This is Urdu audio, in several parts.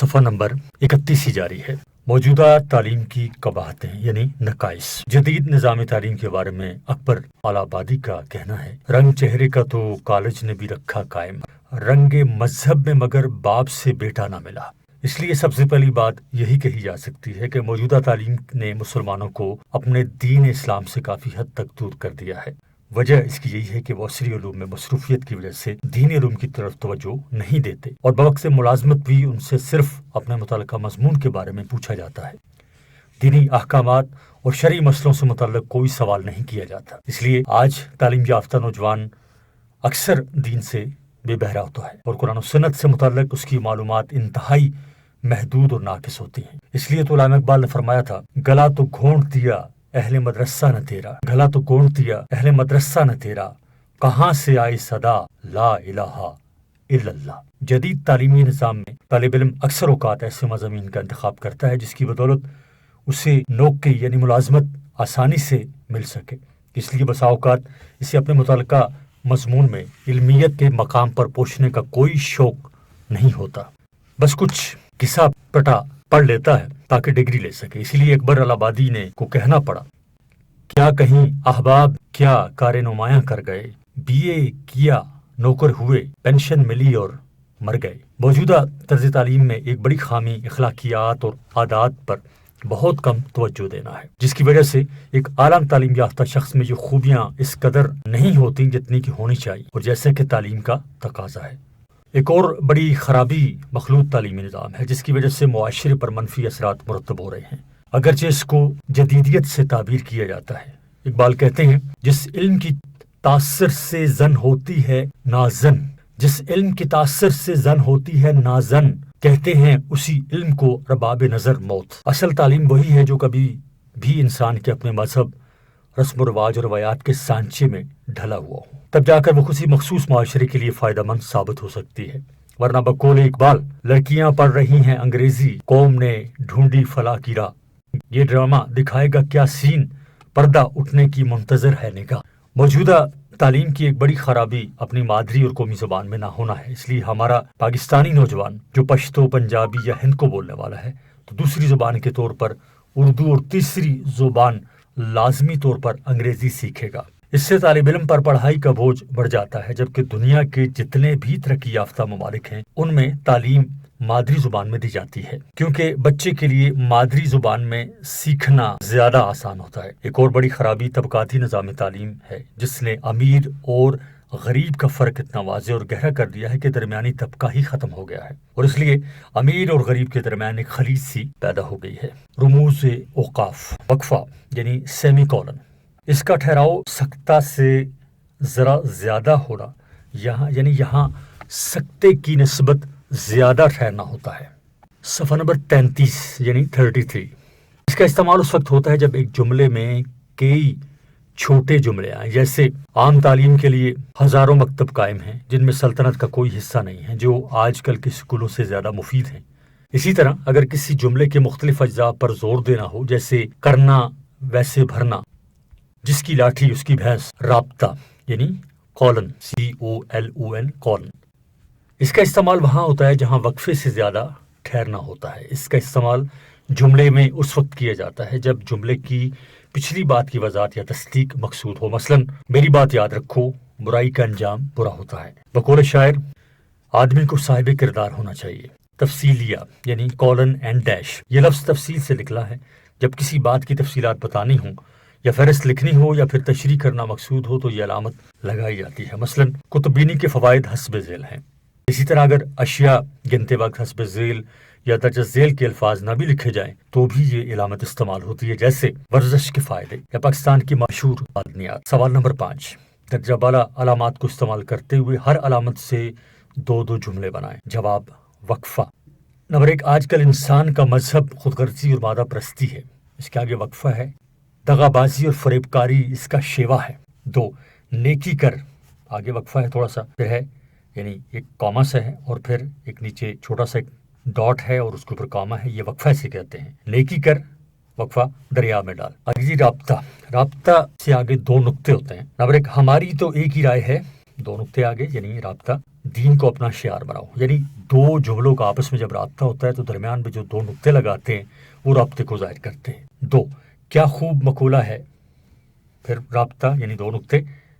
صفحہ نمبر 31 ہی جاری ہے۔ موجودہ تعلیم کی قباحتیں یعنی نقائص۔ جدید نظام تعلیم کے بارے میں اکبر آلابادی کا کہنا ہے، رنگ چہرے کا تو کالج نے بھی رکھا قائم، رنگ مذہب میں مگر باپ سے بیٹا نہ ملا۔ اس لیے سب سے پہلی بات یہی کہی جا سکتی ہے کہ موجودہ تعلیم نے مسلمانوں کو اپنے دین اسلام سے کافی حد تک دور کر دیا ہے۔ وجہ اس کی یہی ہے کہ وہ عصری علوم میں مصروفیت کی وجہ سے دینی علوم کی طرف توجہ نہیں دیتے، اور بوقت ملازمت بھی ان سے صرف اپنے متعلقہ مضمون کے بارے میں پوچھا جاتا ہے۔ دینی احکامات اور شرعی مسئلوں سے متعلق کوئی سوال نہیں کیا جاتا۔ اس لیے آج تعلیم یافتہ نوجوان اکثر دین سے بے بہرا ہوتا ہے، اور قرآن و سنت سے متعلق اس کی معلومات انتہائی محدود اور ناقص ہوتی ہیں۔ اس لیے تو علامہ اقبال نے فرمایا تھا، گلا تو گھونٹ دیا اہل مدرسہ نہ تیرا، گلا تو گھونٹ دیا اہل مدرسہ نہ تیرا، کہاں سے آئی صدا لا الہ الا اللہ۔ جدید تعلیمی نظام میں طالب علم اکثر اوقات ایسے مضامین کا انتخاب کرتا ہے جس کی بدولت اسے نوکری یعنی ملازمت آسانی سے مل سکے۔ اس لیے بسا اوقات اسے اپنے متعلقہ مضمون میں علمیت کے مقام پر پہنچنے کا کوئی شوق نہیں ہوتا، بس کچھ قصہ پٹا پڑھ لیتا ہے تاکہ ڈگری لے سکے۔ اسی لیے اکبر آلابادی نے کو کہنا پڑا، کیا کہیں احباب کیا کار نمایاں کر گئے، بی اے کیا نوکر ہوئے، پینشن ملی اور مر گئے۔ موجودہ طرز تعلیم میں ایک بڑی خامی اخلاقیات اور عادات پر بہت کم توجہ دینا ہے، جس کی وجہ سے ایک اعلیٰ تعلیم یافتہ شخص میں یہ خوبیاں اس قدر نہیں ہوتی جتنی کہ ہونی چاہیے اور جیسے کہ تعلیم کا تقاضا ہے۔ ایک اور بڑی خرابی مخلوط تعلیمی نظام ہے جس کی وجہ سے معاشرے پر منفی اثرات مرتب ہو رہے ہیں، اگرچہ اس کو جدیدیت سے تعبیر کیا جاتا ہے۔ اقبال کہتے ہیں، جس علم کی تاثر سے زن ہوتی ہے نازن، جس علم کی تاثر سے زن ہوتی ہے نازن، کہتے ہیں اسی علم کو رباب نظر موت۔ اصل تعلیم وہی ہے جو کبھی بھی انسان کے اپنے مذہب، رسم و رواج اور روایات کے سانچے میں ڈھلا ہوا ہو، تب جا کر وہ کسی مخصوص معاشرے کے لیے فائدہ مند ثابت ہو سکتی ہے، ورنہ بقول اقبال لڑکیاں پڑھ رہی ہیں انگریزی، قوم نے ڈھونڈی فلاح کی راہ، یہ ڈرامہ دکھائے گا کیا سین، پردہ اٹھنے کی منتظر ہے نگاہ۔ موجودہ تعلیم کی ایک بڑی خرابی اپنی مادری اور قومی زبان میں نہ ہونا ہے، اس لیے ہمارا پاکستانی نوجوان جو پشتو، پنجابی یا ہند کو بولنے والا ہے تو دوسری زبان کے طور پر اردو اور تیسری زبان لازمی طور پر انگریزی سیکھے گا۔ اس سے طالب علم پر پڑھائی کا بوجھ بڑھ جاتا ہے، جبکہ دنیا کے جتنے بھی ترقی یافتہ ممالک ہیں ان میں تعلیم مادری زبان میں دی جاتی ہے، کیونکہ بچے کے لیے مادری زبان میں سیکھنا زیادہ آسان ہوتا ہے۔ ایک اور بڑی خرابی طبقاتی نظام تعلیم ہے جس نے امیر اور غریب کا فرق اتنا واضح اور گہرا کر دیا ہے کہ درمیانی طبقہ ہی ختم ہو گیا ہے، اور اس لیے امیر اور غریب کے درمیان ایک خلیج سی پیدا ہو گئی ہے۔ رموز اوقاف، وقفہ یعنی سیمی کولن، اس کا ٹھہراؤ سکتہ سے ذرا زیادہ ہونا، یہاں سکتے کی نسبت زیادہ ٹھہرنا ہوتا ہے۔ صفحہ نمبر 33 یعنی 33، اس کا استعمال اس وقت ہوتا ہے جب ایک جملے میں کئی چھوٹے جملے آئیں، جیسے عام تعلیم کے لیے ہزاروں مکتب قائم ہیں جن میں سلطنت کا کوئی حصہ نہیں ہے، جو آج کل کے اسکولوں سے زیادہ مفید ہیں۔ اسی طرح اگر کسی جملے کے مختلف اجزاء پر زور دینا ہو، جیسے کرنا ویسے بھرنا، جس کی لاٹھی اس کی بھینس، رابطہ یعنی کولن COLON کولن، اس کا استعمال وہاں ہوتا ہے جہاں وقفے سے زیادہ ٹھہرنا ہوتا ہے۔ اس کا استعمال جملے میں اس وقت کیا جاتا ہے جب جملے کی پچھلی بات کی وضاحت یا تصدیق مقصود ہو، مثلا میری بات یاد رکھو، برائی کا انجام برا ہوتا ہے۔ بقول شاعر، آدمی کو صاحب کردار ہونا چاہیے۔ تفصیلیہ یعنی کولن اینڈ ڈیش، یہ لفظ تفصیل سے نکلا ہے، جب کسی بات کی تفصیلات بتانی ہوں یا فہرست لکھنی ہو یا پھر تشریح کرنا مقصود ہو تو یہ علامت لگائی جاتی ہے۔ مثلا کتب بینی کے فوائد حسب ذیل ہیں۔ اسی طرح اگر اشیاء گنتے وقت حسب ذیل یا درجہ ذیل کے الفاظ نہ بھی لکھے جائیں تو بھی یہ علامت استعمال ہوتی ہے، جیسے ورزش کے فائدے یا پاکستان کی مشہور معدنیات۔ سوال نمبر 5، درجہ بالا علامات کو استعمال کرتے ہوئے ہر علامت سے 2 جملے بنائیں۔ جواب، وقفہ۔ نمبر 1، آج کل انسان کا مذہب خود غرضی اور مادہ پرستی ہے، اس کے آگے وقفہ ہے۔ دغا بازی اور فریب کاری اس کا شیوا ہے۔ 2، نیکی کر، آگے وقفہ ہے تھوڑا سا، پھر ہے یعنی ایک کاما سے ہے اور پھر ایک نیچے چھوٹا سا ایک ڈاٹ ہے اور اس کے اوپر کاما ہے، یہ وقفہ سے کہتے ہیں۔ نیکی کر، وقفہ دریا میں ڈال۔ اگلی رابطہ، رابطہ سے آگے 2 نقطے ہوتے ہیں۔ نمبر 1، ہماری تو ایک ہی رائے ہے، 2 نقطے آگے یعنی رابطہ۔ دین کو اپنا شعار بناؤ، یعنی دو جملوں کا آپس میں جب رابطہ ہوتا ہے تو درمیان میں جو دو نقطے لگاتے ہیں وہ رابطے کو ظاہر کرتے ہیں۔ دو، کیا خوب مقولہ ہے، پھر رابطہ یعنی دو نقطے،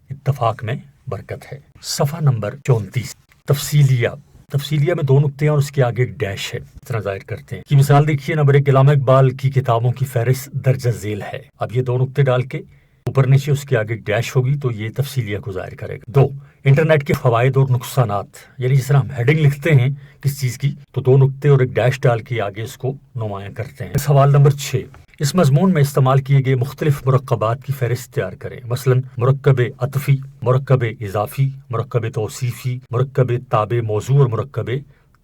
اتفاق میں برکت ہے۔ صفحہ نمبر 34، تفصیلیہ میں دو نقطے ہیں اور اس کے آگے ایک ڈیش ہے، اس طرح ظاہر کرتے ہیں۔ کی مثال دیکھیے، نمبر 1 علامہ اقبال کی کتابوں کی فہرست درج ذیل ہے۔ اب یہ دو نقطے ڈال کے اوپر نیچے اس کے آگے ایک ڈیش ہوگی تو یہ تفصیلیہ کو ظاہر کرے گا۔ 2، انٹرنیٹ کے فوائد اور نقصانات، یعنی جس طرح ہم ہیڈنگ لکھتے ہیں کس چیز کی تو دو نقطے اور ایک ڈیش ڈال کے آگے اس کو نمایاں کرتے ہیں۔ سوال نمبر 6، اس مضمون میں استعمال کیے گئے مختلف مرکبات کی فہرست تیار کریں، مثلا مرکب عطفی، مرکب اضافی، مرکب توصیفی، مرکب تابع موضوع اور مرکب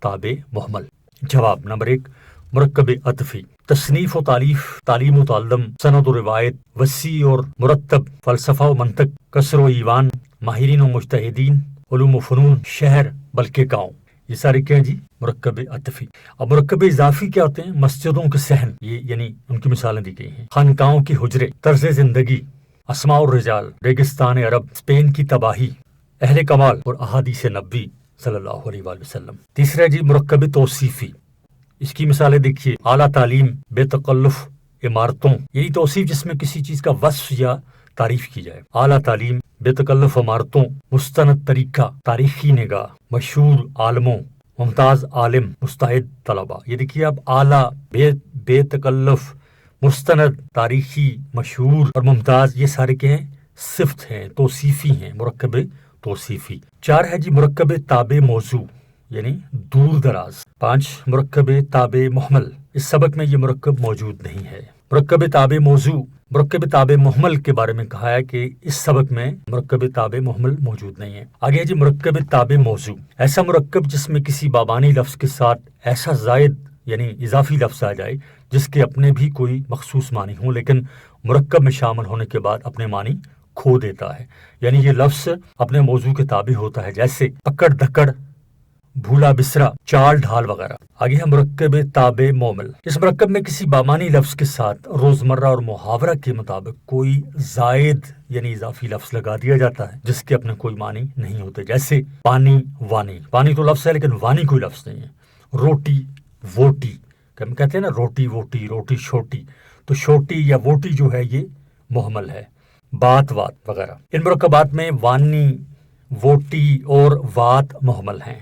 تابع محمل۔ جواب نمبر 1، مرکب عطفی، تصنیف و تالیف، تعلیم و تعلم، سند و روایت، وسیع اور مرتب، فلسفہ و منطق، کسر و ایوان، ماہرین و مجتہدین، علوم و فنون، شہر بلکہ گاؤں، یہ سارے کیا ہیں جی مرکب عطفی۔ اب مرکب اضافی کیا ہوتے ہیں؟ مسجدوں کے صحن، یہ یعنی ان کی مثالیں دی گئی ہیں، خانقاہوں کی حجرے، طرز زندگی، اسماء الرجال، ریگستان عرب، اسپین کی تباہی، اہل کمال اور احادیث نبوی صلی اللہ علیہ وآلہ وسلم۔ تیسرا جی مرکب توصیفی، اس کی مثالیں دیکھیے، اعلیٰ تعلیم، بے تکلف عمارتوں، یعنی توصیف جس میں کسی چیز کا وصف یا تعریف کی جائے، اعلیٰ تعلیم، بے تکلف عمارتوں، مستند طریقہ، تاریخی نگاہ، مشہور عالموں، ممتاز عالم، مستعد طلباء۔ یہ دیکھیے اب اعلیٰ، بے تکلف، مستند، تاریخی، مشہور اور ممتاز، یہ سارے کیا ہیں؟ صفت ہیں، توصیفی ہیں، مرکب توصیفی۔ 4 ہے جی مرکب تابع موضوع، یعنی دور دراز۔ 5 مرکب تابع محمل، اس سبق میں یہ مرکب موجود نہیں ہے۔ مرکب تابع موضوع، مرکب تابع محمل کے بارے میں کہا ہے کہ اس سبق میں مرکب تابع محمل موجود نہیں ہے۔ آگے ہے جی مرکب تابع موضوع، ایسا مرکب جس میں کسی بابانی لفظ کے ساتھ ایسا زائد یعنی اضافی لفظ آ جائے جس کے اپنے بھی کوئی مخصوص معنی ہوں لیکن مرکب میں شامل ہونے کے بعد اپنے معنی کھو دیتا ہے، یعنی یہ لفظ اپنے موضوع کے تابع ہوتا ہے، جیسے پکڑ دھکڑ، بھولا بسرا، چال ڈھال وغیرہ۔ آگے ہے مرکب تابع مومل، اس مرکب میں کسی بامانی لفظ کے ساتھ روزمرہ اور محاورہ کے مطابق کوئی زائد یعنی اضافی لفظ لگا دیا جاتا ہے جس کے اپنے کوئی معنی نہیں ہوتے، جیسے پانی، وانی، پانی تو لفظ ہے لیکن وانی کوئی لفظ نہیں ہے۔ روٹی، ووٹی، ہم کہتے ہیں نا روٹی ووٹی، روٹی چھوٹی، تو چھوٹی یا ووٹی جو ہے یہ محمل ہے۔ بات، وات وغیرہ، ان مرکبات میں وانی، ووٹی اور وات محمل ہیں،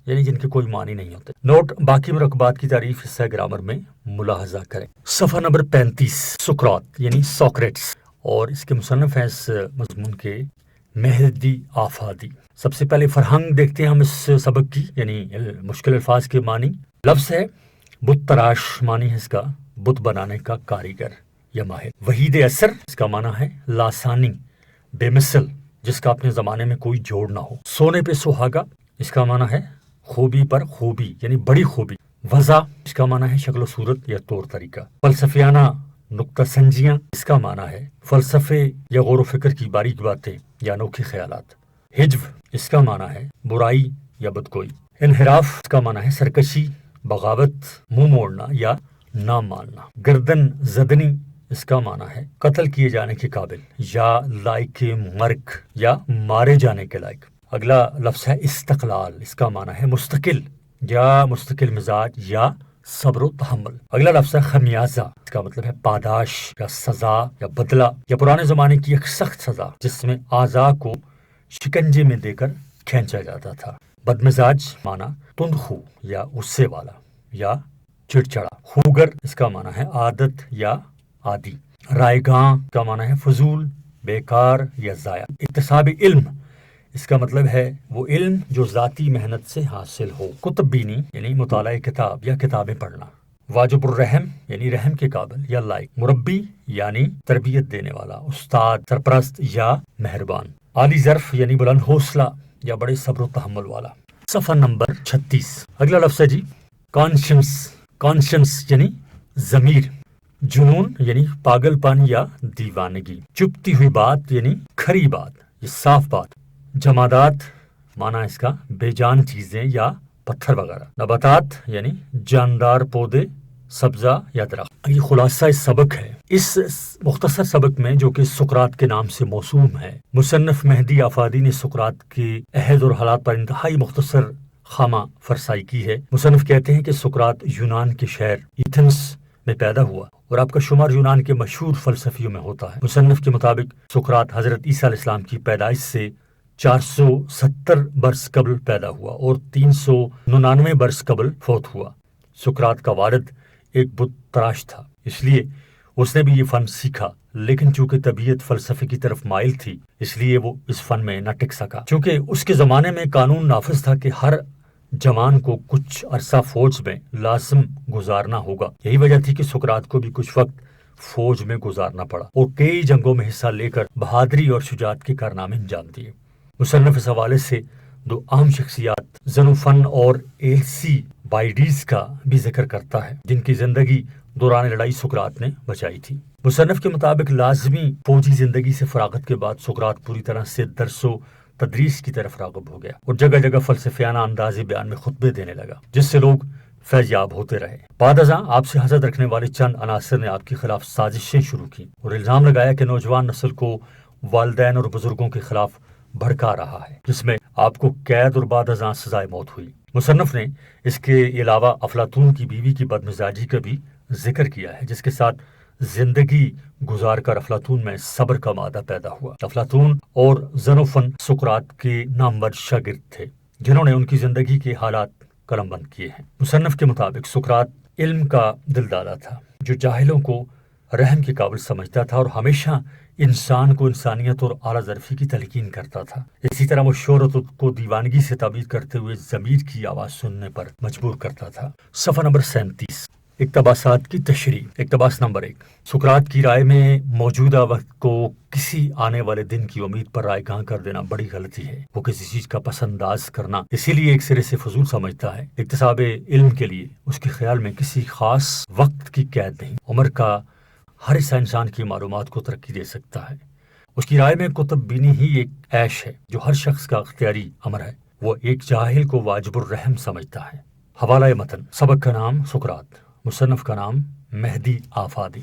یعنی جن کے کوئی معنی نہیں ہوتے۔ نوٹ، باقی مرکبات کی تعریف حصہ گرامر میں ملاحظہ کریں۔ صفحہ نمبر 35، سقراط یعنی سوکریٹس، اور اس کے مصنف ہیں اس مضمون کے مہدی آفادی۔ سب سے پہلے فرہنگ دیکھتے ہیں ہم اس سبق کی، یعنی مشکل الفاظ کے معنی۔ لفظ ہے بت تراش، معنی ہے اس کا بت بنانے کا کاریگر یا ماہر۔ وحید اثر، اس کا معنی ہے لاسانی، بے مثل، جس کا اپنے زمانے میں کوئی جوڑ نہ ہو۔ سونے پہ سہاگا، اس کا معنی ہے خوبی پر خوبی یعنی بڑی خوبی۔ وضع، اس کا معنی ہے شکل و صورت یا طور طریقہ۔ فلسفیانہ نکتہ سنجیاں، اس کا معنی ہے فلسفے یا غور و فکر کی باریک باتیں یا انوکھے خیالات۔ حجو، اس کا معنی ہے برائی یا بدگوئی۔ انحراف، اس کا معنی ہے سرکشی، بغاوت، منہ موڑنا یا نہ ماننا۔ گردن زدنی، اس کا معنی ہے قتل کیے جانے کے قابل یا لائق مرگ یا مارے جانے کے لائق۔ اگلا لفظ ہے استقلال، اس کا معنی ہے مستقل یا مستقل مزاج یا صبر و تحمل۔ اگلا لفظ ہے خمیازہ، اس کا مطلب ہے پاداش یا سزا یا بدلہ یا پرانے زمانے کی ایک سخت سزا جس میں اعضاء کو شکنجے میں دے کر کھینچا جاتا تھا۔ بدمزاج معنی تند خو یا غصے والا یا چڑچڑا۔ خوگر، اس کا معنی ہے عادت یا عادی۔ رائگاں کا معنی ہے فضول، بیکار یا ضائع۔ اکتساب علم، اس کا مطلب ہے وہ علم جو ذاتی محنت سے حاصل ہو۔ کتب بینی یعنی مطالعہ کتاب یا کتابیں پڑھنا۔ واجب الرحم یعنی رحم کے قابل یا لائق۔ مربی یعنی تربیت دینے والا، استاد، سرپرست یا مہربان۔ عالی ظرف یعنی بلند حوصلہ یا بڑے صبر و تحمل والا۔ صفحہ نمبر 36، اگلا لفظ ہے جی کانشنس، کانشنس یعنی ضمیر۔ جنون یعنی پاگل پن یا دیوانگی۔ چپتی ہوئی بات یعنی کھری بات، یہ صاف بات۔ جمادات معنی اس کا بے جان چیزیں یا پتھر وغیرہ۔ نباتات یعنی جاندار پودے، سبزہ یا درخت۔ یہ خلاصہ اس سبق ہے۔ اس مختصر سبق میں جو کہ سقراط کے نام سے موسوم ہے، مصنف مہدی آفادی نے سقراط کے عہد اور حالات پر انتہائی مختصر خامہ فرسائی کی ہے۔ مصنف کہتے ہیں کہ سقراط یونان کے شہر ایتھنس میں پیدا ہوا اور آپ کا شمار یونان کے مشہور فلسفیوں میں ہوتا ہے۔ مصنف کے مطابق سقراط حضرت عیسیٰ علیہ السلام کی پیدائش سے 470 برس قبل پیدا ہوا اور 399 برس قبل فوت ہوا۔ سقراط کا والد ایک بت تراش تھا، اس لیے اس نے بھی یہ فن سیکھا، لیکن چونکہ طبیعت فلسفے کی طرف مائل تھی اس لیے وہ اس فن میں نہ ٹک سکا۔ چونکہ اس کے زمانے میں قانون نافذ تھا کہ ہر جوان کو کچھ عرصہ فوج میں لازم گزارنا ہوگا، یہی وجہ تھی کہ سقراط کو بھی کچھ وقت فوج میں گزارنا پڑا اور کئی جنگوں میں حصہ لے کر بہادری اور شجاعت کے کارنامے انجام دیے۔ مصنف اس حوالے سے دو اہم شخصیات زنوفن اور ایلسی بائیڈیز کا بھی ذکر کرتا ہے، جن کی زندگی دوران لڑائی سقراط نے بچائی تھی۔ مصنف کے مطابق لازمی فوجی زندگی سے فراغت کے بعد سقراط پوری طرح سے درس و تدریس کی طرف راغب ہو گیا اور جگہ جگہ فلسفیانہ انداز بیان میں خطبے دینے لگا، جس سے لوگ فیض یاب ہوتے رہے۔ بعد ازاں آپ سے حسد رکھنے والے چند عناصر نے آپ کے خلاف سازشیں شروع کی اور الزام لگایا کہ نوجوان نسل کو والدین اور بزرگوں کے خلاف بھڑکا رہا ہے، جس میں آپ کو قید اور بعد ازاں سزائے موت ہوئی۔ مصنف نے اس کے علاوہ افلاطون کی بیوی کی بدمزاجی کا بھی ذکر کیا ہے، جس کے ساتھ زندگی گزار کر افلاطون میں صبر کا مادہ پیدا ہوا۔ افلاطون اور زنوفن سقراط کے نامور شاگرد تھے جنہوں نے ان کی زندگی کے حالات قلم بند کیے ہیں۔ مصنف کے مطابق سقراط علم کا دلدادہ تھا جو جاہلوں کو رحم کے قابل سمجھتا تھا اور ہمیشہ انسان کو انسانیت اور اعلیٰ ظرفی کی تلقین کرتا تھا۔ اسی طرح وہ شہرت کو دیوانگی سے تعبیر کرتے ہوئے ضمیر کی آواز سننے پر مجبور کرتا تھا۔ صفحہ نمبر 37، اقتباسات کی تشریح۔ اقتباس نمبر 1، سقراط کی رائے میں موجودہ وقت کو کسی آنے والے دن کی امید پر رائے گاں کر دینا بڑی غلطی ہے۔ وہ کسی چیز کا پس انداز کرنا اسی لیے ایک سرے سے فضول سمجھتا ہے۔ اکتساب علم کے لیے اس کے خیال میں کسی خاص وقت کی قید نہیں۔ عمر کا ہر حصہ انسان کی معلومات کو ترقی دے سکتا ہے۔ اس کی رائے میں کتب بینی ہی ایک عیش ہے جو ہر شخص کا اختیاری امر ہے۔ وہ ایک جاہل کو واجب الرحم سمجھتا ہے۔ حوالہ متن، سبق کا نام سقراط، مصنف کا نام مہدی آفادی،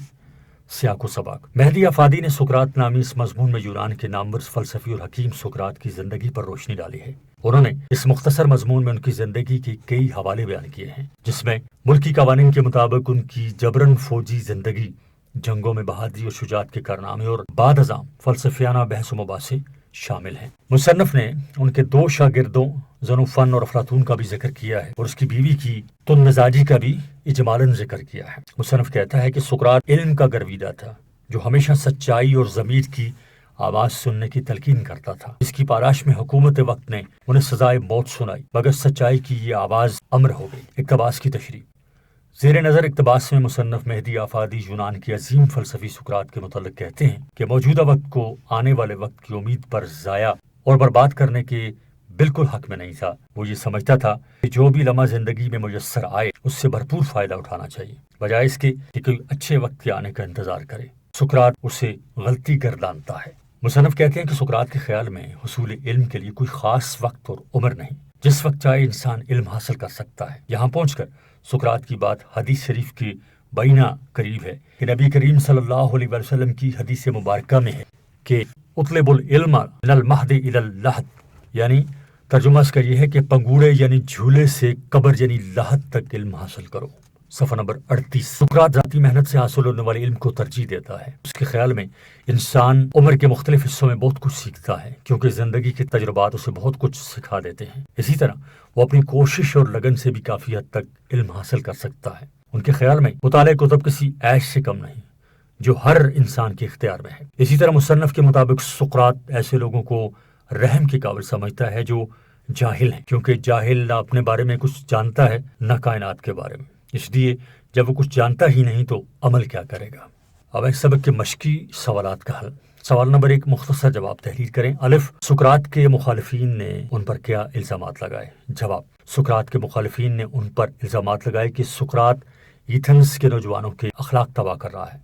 سیاق و سباق۔ مہدی آفادی نے سقراط نامی اس مضمون میں یونان کے نامور فلسفی اور حکیم سقراط کی زندگی پر روشنی ڈالی ہے۔ انہوں نے اس مختصر مضمون میں ان کی زندگی کے کئی حوالے بیان کیے ہیں، جس میں ملکی قوانین کے مطابق ان کی جبرن فوجی زندگی، جنگوں میں بہادری اور شجاعت کے کارنامے اور بعد ازاں فلسفیانہ بحث و مباحثے شامل ہیں۔ مصنف نے ان کے دو شاگردوں زنوفن اور افلاطون کا بھی ذکر کیا ہے اور اس کی بیوی کی تند مزاجی کا بھی اجمالاً ذکر کیا ہے۔ مصنف کہتا ہے کہ سقراط علم کا گرویدہ تھا جو ہمیشہ سچائی اور ضمیر کی آواز سننے کی تلقین کرتا تھا۔ اس کی پاراش میں حکومت وقت نے انہیں سزائے موت سنائی مگر سچائی کی یہ آواز امر ہو گئی۔ اقتباس کی تشریح۔ زیر نظر اقتباس میں مصنف مہدی آفادی یونان کے عظیم فلسفی سقراط کے متعلق کہتے ہیں کہ موجودہ وقت کو آنے والے وقت کی امید پر ضائع اور برباد کرنے کے بالکل حق میں نہیں تھا۔ وہ یہ سمجھتا تھا کہ جو بھی لمحہ زندگی میں میسر آئے اس سے بھرپور فائدہ اٹھانا چاہیے، بجائے اس کے کہ کوئی اچھے وقت کے آنے کا انتظار کرے۔ سقراط اسے غلطی گردانتا ہے۔ مصنف کہتے ہیں کہ سقراط کے خیال میں حصول علم کے لیے کوئی خاص وقت اور عمر نہیں، جس وقت چاہے انسان علم حاصل کر سکتا ہے۔ یہاں پہنچ کر سقراط کی بات حدیث شریف کی بینہ قریب ہے کہ نبی کریم صلی اللہ علیہ وسلم کی حدیث مبارکہ میں ہے کہ اطلب العلم من المہد الی اللحد، یعنی ترجمہ اس کا یہ ہے کہ پنگوڑے یعنی جھولے سے قبر یعنی لحد تک علم حاصل کرو۔ صفحہ نمبر 38۔ سقراط ذاتی محنت سے حاصل ہونے والے علم کو ترجیح دیتا ہے۔ اس کے خیال میں انسان عمر کے مختلف حصوں میں بہت کچھ سیکھتا ہے کیونکہ زندگی کے تجربات اسے بہت کچھ سکھا دیتے ہیں۔ اسی طرح وہ اپنی کوشش اور لگن سے بھی کافی حد تک علم حاصل کر سکتا ہے۔ ان کے خیال میں مطالعہ کتب کسی عیش سے کم نہیں جو ہر انسان کے اختیار میں ہے۔ اسی طرح مصنف کے مطابق سقراط ایسے لوگوں کو رحم کے قابل سمجھتا ہے جو جاہل ہیں، کیونکہ جاہل نہ اپنے بارے میں کچھ جانتا ہے نہ کائنات کے بارے میں، اس لیے جب وہ کچھ جانتا ہی نہیں تو عمل کیا کرے گا۔ اب اس سبق کے مشقی سوالات کا حل۔ سوال نمبر 1، مختصر جواب تحریر کریں۔ الف، سقراط کے مخالفین نے ان پر کیا الزامات لگائے؟ جواب، سقراط کے مخالفین نے ان پر الزامات لگائے کہ سقراط ایتھنس کے نوجوانوں کے اخلاق تباہ کر رہا ہے،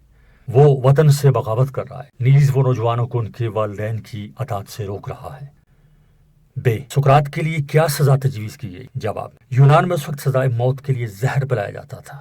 وہ وطن سے بغاوت کر رہا ہے، نیز وہ نوجوانوں کو ان کے والدین کی اطاعت سے روک رہا ہے۔ بے، سقراط کے لیے کیا سزا تجویز کی گئی؟ جواب، یونان میں اس وقت سزائے موت کے لیے زہر پلایا جاتا تھا،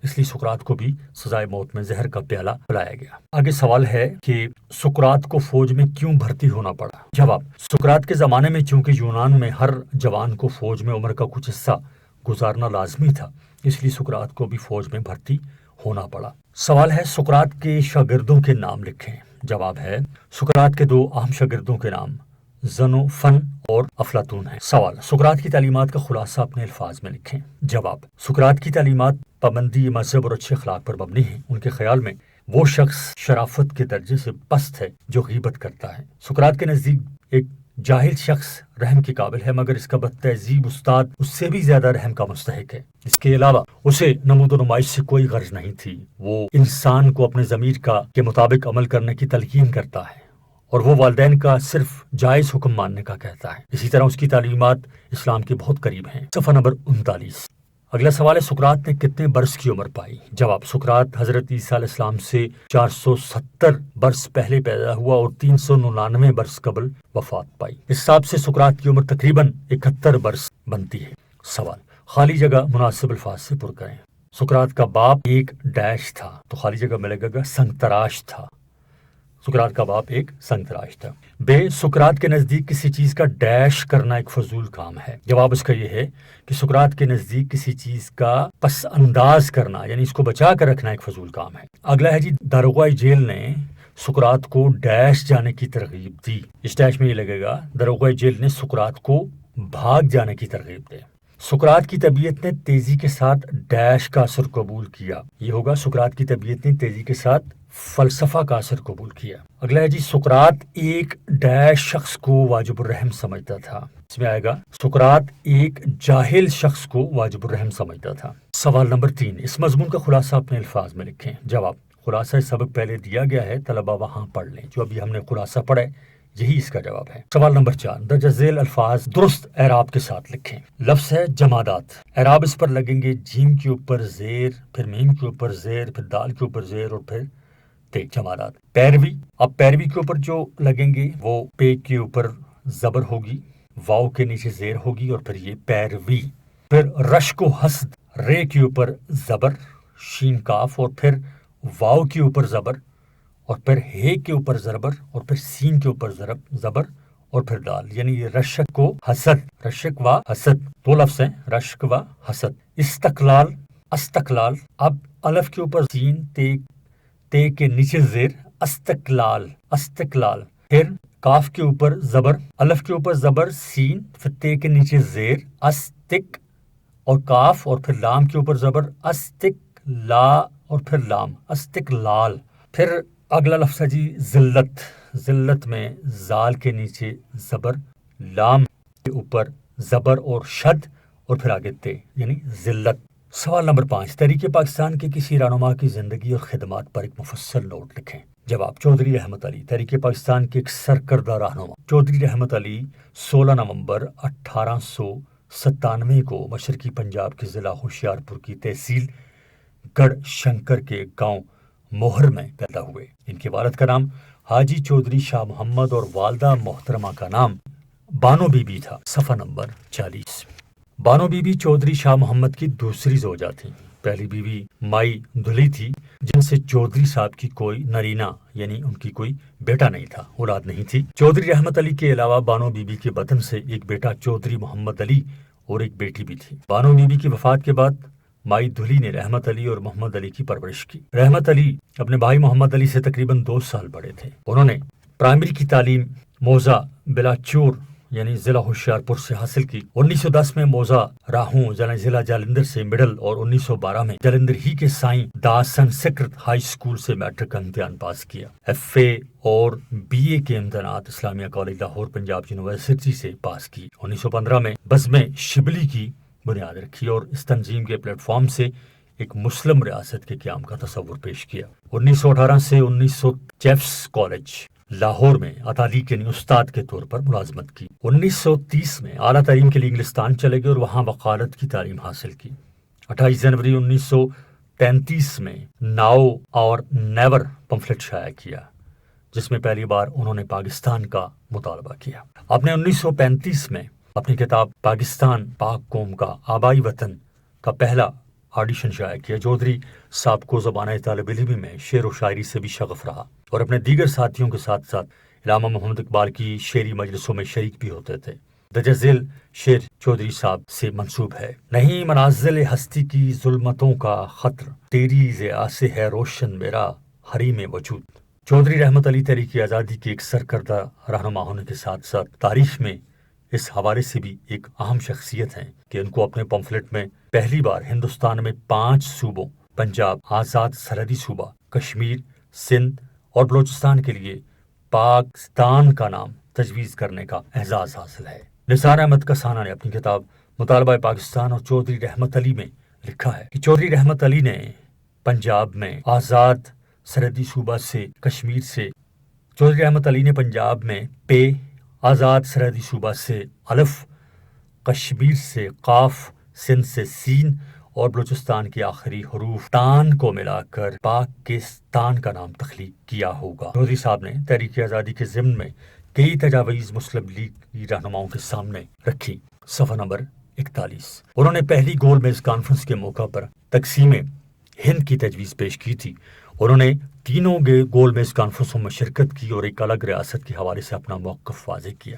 اس لیے سقراط کو بھی سزائے موت میں زہر کا پیالہ پلایا گیا۔ آگے سوال ہے کہ سقراط کو فوج میں کیوں بھرتی ہونا پڑا؟ جواب: سقراط کے زمانے میں چونکہ یونان میں ہر جوان کو فوج میں عمر کا کچھ حصہ گزارنا لازمی تھا، اس لیے سقراط کو بھی فوج میں بھرتی ہونا پڑا۔ سوال ہے سقراط کے شاگردوں کے نام لکھیں۔ جواب ہے سقراط کے 2 اہم شاگردوں کے نام زنوفن اور افلاطون ہیں۔ سوال: سقراط کی تعلیمات کا خلاصہ اپنے الفاظ میں لکھیں۔ جواب: سقراط کی تعلیمات پابندی مذہب اور اچھے اخلاق پر مبنی ہیں۔ ان کے خیال میں وہ شخص شرافت کے درجے سے پست ہے جو غیبت کرتا ہے۔ سقراط کے نزدیک ایک جاہل شخص رحم کے قابل ہے، مگر اس کا بد تہذیب استاد اس سے بھی زیادہ رحم کا مستحق ہے۔ اس کے علاوہ اسے نمود و نمائش سے کوئی غرض نہیں تھی۔ وہ انسان کو اپنے ضمیر کے مطابق عمل کرنے کی تلقین کرتا ہے اور وہ والدین کا صرف جائز حکم ماننے کا کہتا ہے۔ اسی طرح اس کی تعلیمات اسلام کے بہت قریب ہیں۔ صفحہ نمبر 39۔ اگلا سوال ہے سقراط نے کتنے برس کی عمر پائی؟ جواب: سقراط حضرت عیسیٰ علیہ السلام سے 470 برس پہلے پیدا ہوا اور 399 برس قبل وفات پائی۔ اس حساب سے سقراط کی عمر تقریباً 71 برس بنتی ہے۔ سوال: خالی جگہ مناسب الفاظ سے پر کریں۔ سقراط کا باپ ایک ڈیش تھا، تو خالی جگہ ملے گا سنگ تراش تھا۔ سقراط کا باپ ایک سنگ تراش تھا۔ بے سقراط کے نزدیک کسی چیز کا ڈیش کرنا ایک فضول کام ہے۔ جواب اس کا یہ ہے کہ سقراط کے نزدیک کسی چیز کا پس انداز کرنا یعنی اس کو بچا کر رکھنا ایک فضول کام ہے۔ اگلا ہے جی داروغہ جیل نے سقراط کو ڈیش جانے کی ترغیب دی۔ اس ڈیش میں یہ لگے گا داروغہ جیل نے سقراط کو بھاگ جانے کی ترغیب دی۔ سقراط کی طبیعت نے تیزی کے ساتھ ڈیش کا اثر قبول کیا۔ یہ ہوگا سقراط کی طبیعت نے تیزی کے ساتھ فلسفہ کا اثر قبول کیا۔ اگلا ہے جی سقراط ایک ڈیش شخص کو واجب الرحم سمجھتا تھا۔ اس میں آئے گا سقراط ایک جاہل شخص کو واجب الرحم سمجھتا تھا۔ سوال نمبر 3، اس مضمون کا خلاصہ اپنے الفاظ میں لکھیں۔ جواب: خلاصہ سبق پہلے دیا گیا ہے، طلبہ وہاں پڑھ لیں۔ جو ابھی ہم نے خلاصہ پڑھا ہے یہی اس کا جواب ہے۔ سوال نمبر 4، درجہ ذیل الفاظ درست اعراب کے ساتھ لکھیں۔ لفظ ہے جمادات، اعراب اس پر لگیں گے جیم کے اوپر زیر، پھر میم کے اوپر زیر، پھر دال کے اوپر زیر اور پھر تے۔ جمادات۔ پیروی، اب پیروی کے اوپر جو لگیں گے وہ پے کے اوپر زبر ہوگی، واؤ کے نیچے زیر ہوگی اور پھر یہ پیروی۔ پھر رشک و حسد، رے کے اوپر زبر، شین کاف اور پھر واؤ کے اوپر زبر اور پھر ہے کے اوپر زبر اور پھر سین کے اوپر زبر اور پھر دال، یعنی یہ رشک و حسد، رشک و حسد دو لفظ ہیں، رشک و حسد۔ استقلال، استقلال، اب الف کے اوپر سین، تے کے نیچے زیر، استقلال، استقلال۔ پھر کاف کے اوپر زبر، الف کے اوپر زبر، سین، پھر تے کے نیچے زیر، استق اور کاف اور پھر لام کے اوپر زبر، استق لا اور پھر لام، استقلال۔ پھر اگلا لفظ ہے جی ذلت، ذلت میں زال کے نیچے زبر، لام کے اوپر زبر اور شد اور پھر آگے تے، یعنی ذلت۔ سوال نمبر 5، تحریک پاکستان کے کسی رہنما کی زندگی اور خدمات پر ایک مفصل نوٹ لکھیں۔ جواب: چودھری رحمت علی، تحریک پاکستان کے ایک سرکردہ رہنما۔ چودھری رحمت علی 16 نومبر 1897 کو مشرقی پنجاب کے ضلع ہوشیارپور کی تحصیل گڑھ شنکر کے گاؤں موہر میں پیدا ہوئے۔ ان کے والد کا نام حاجی چودھری شاہ محمد اور والدہ محترمہ کا نام بانو بی بی تھا۔ صفحہ نمبر 40۔ بانو بی بی چودھری شاہ محمد کی دوسری زوجہ تھی۔ پہلی بیوی مائی دھلی تھی جن سے چودھری صاحب کی کوئی نرینہ یعنی ان کی کوئی بیٹا نہیں تھا، اولاد نہیں تھی۔ چودھری رحمت علی کے علاوہ بانو بی بی کے بطن سے ایک بیٹا چودھری محمد علی اور ایک بیٹی بھی تھی۔ بانو بی بی کی وفات کے بعد مائی دھلی نے رحمت علی اور محمد علی کی پرورش کی۔ رحمت علی اپنے بھائی محمد علی سے تقریباً 2 سال بڑے تھے۔ انہوں نے پرائمری کی تعلیم موزہ بلاچور یعنی ضلع ہوشیارپور سے حاصل کی۔ 1910 میں موزہ راہوں یعنی ضلع جالندھر سے مڈل اور 1912 میں جالندھر ہی کے سائیں داس سنسکرت ہائی اسکول سے میٹرک کا امتحان پاس کیا۔ ایف اے اور بی اے کے امتحانات اسلامیہ کالج لاہور پنجاب یونیورسٹی سے پاس کی۔ 1915 میں بزم شبلی کی بنیاد رکھی اور اس تنظیم کے پلیٹ فارم سے ایک مسلم ریاست کے قیام کا تصور پیش کیا۔ 1918 سے 1900 چیفس کالج لاہور میں اطالق یعنی استاد کے طور پر ملازمت کی۔ 1930 میں اعلیٰ تعلیم کے لیے انگلستان چلے گئے اور وہاں وکالت کی تعلیم حاصل کی۔ 28 جنوری 1933 میں ناؤ اور نیور پمفلٹ شائع کیا جس میں پہلی بار انہوں نے پاکستان کا مطالبہ کیا۔ آپ نے 1935 میں اپنی کتاب پاکستان پاک قوم کا آبائی وطن کا پہلا آڈیشن شائع کیا۔ چودھری صاحب کو زبانۂ طالب علمی میں شعر و شاعری سے بھی شغف رہا اور اپنے دیگر ساتھیوں کے ساتھ ساتھ علامہ محمد اقبال کی شعری مجلسوں میں شریک بھی ہوتے تھے۔ درج ذیل شعر چودھری صاحب سے منسوب ہے: نہیں منازل ہستی کی ظلمتوں کا خطر، تیری ضیاء سے ہے روشن میرا حریم وجود۔ چودھری رحمت علی تحریک آزادی کے ایک سرکردہ رہنما ہونے کے ساتھ ساتھ تاریخ میں اس حوالے سے بھی ایک اہم شخصیت ہیں کہ ان کو اپنے پمفلٹ میں پہلی بار ہندوستان میں 5 صوبوں پنجاب، آزاد سرحدی صوبہ کشمیر، سندھ اور بلوچستان کے لیے پاکستان کا نام تجویز کرنے کا اعزاز حاصل ہے۔ نثار احمد کسانہ نے اپنی کتاب مطالبہ پاکستان اور چودھری رحمت علی میں لکھا ہے کہ چودھری رحمت علی نے پنجاب میں آزاد سرحدی صوبہ سے کشمیر سے، چودھری رحمت علی نے پنجاب میں پے، آزاد سرحدی صوبہ سے الف، کشمیر سے قاف، سندھ سے سین اور بلوچستان کے آخری حروف تان کو ملا کر پاکستان کا نام تخلیق کیا ہوگا۔ چودھری صاحب نے تحریک آزادی کے ضمن میں کئی تجاویز مسلم لیگ کی رہنماؤں کے سامنے رکھی۔ صفحہ نمبر 41۔ انہوں نے پہلی گول میز کانفرنس کے موقع پر تقسیم ہند کی تجویز پیش کی تھی۔ انہوں نے تینوں گول میز کانفرنسوں میں شرکت کی اور ایک الگ ریاست کے حوالے سے اپنا موقف واضح کیا۔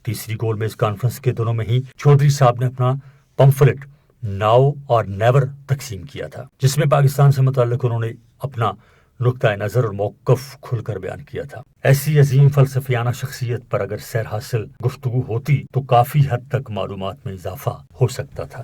تیسری گول میز کانفرنس کے دنوں میں ہی چودھری صاحب نے اپنا پمفلٹ ناؤ اور نیور تقسیم کیا تھا، جس میں پاکستان سے متعلق انہوں نے اپنا نقطۂ نظر اور موقف کھل کر بیان کیا تھا۔ ایسی عظیم فلسفیانہ شخصیت پر اگر سیر حاصل گفتگو ہوتی تو کافی حد تک معلومات میں اضافہ ہو سکتا تھا۔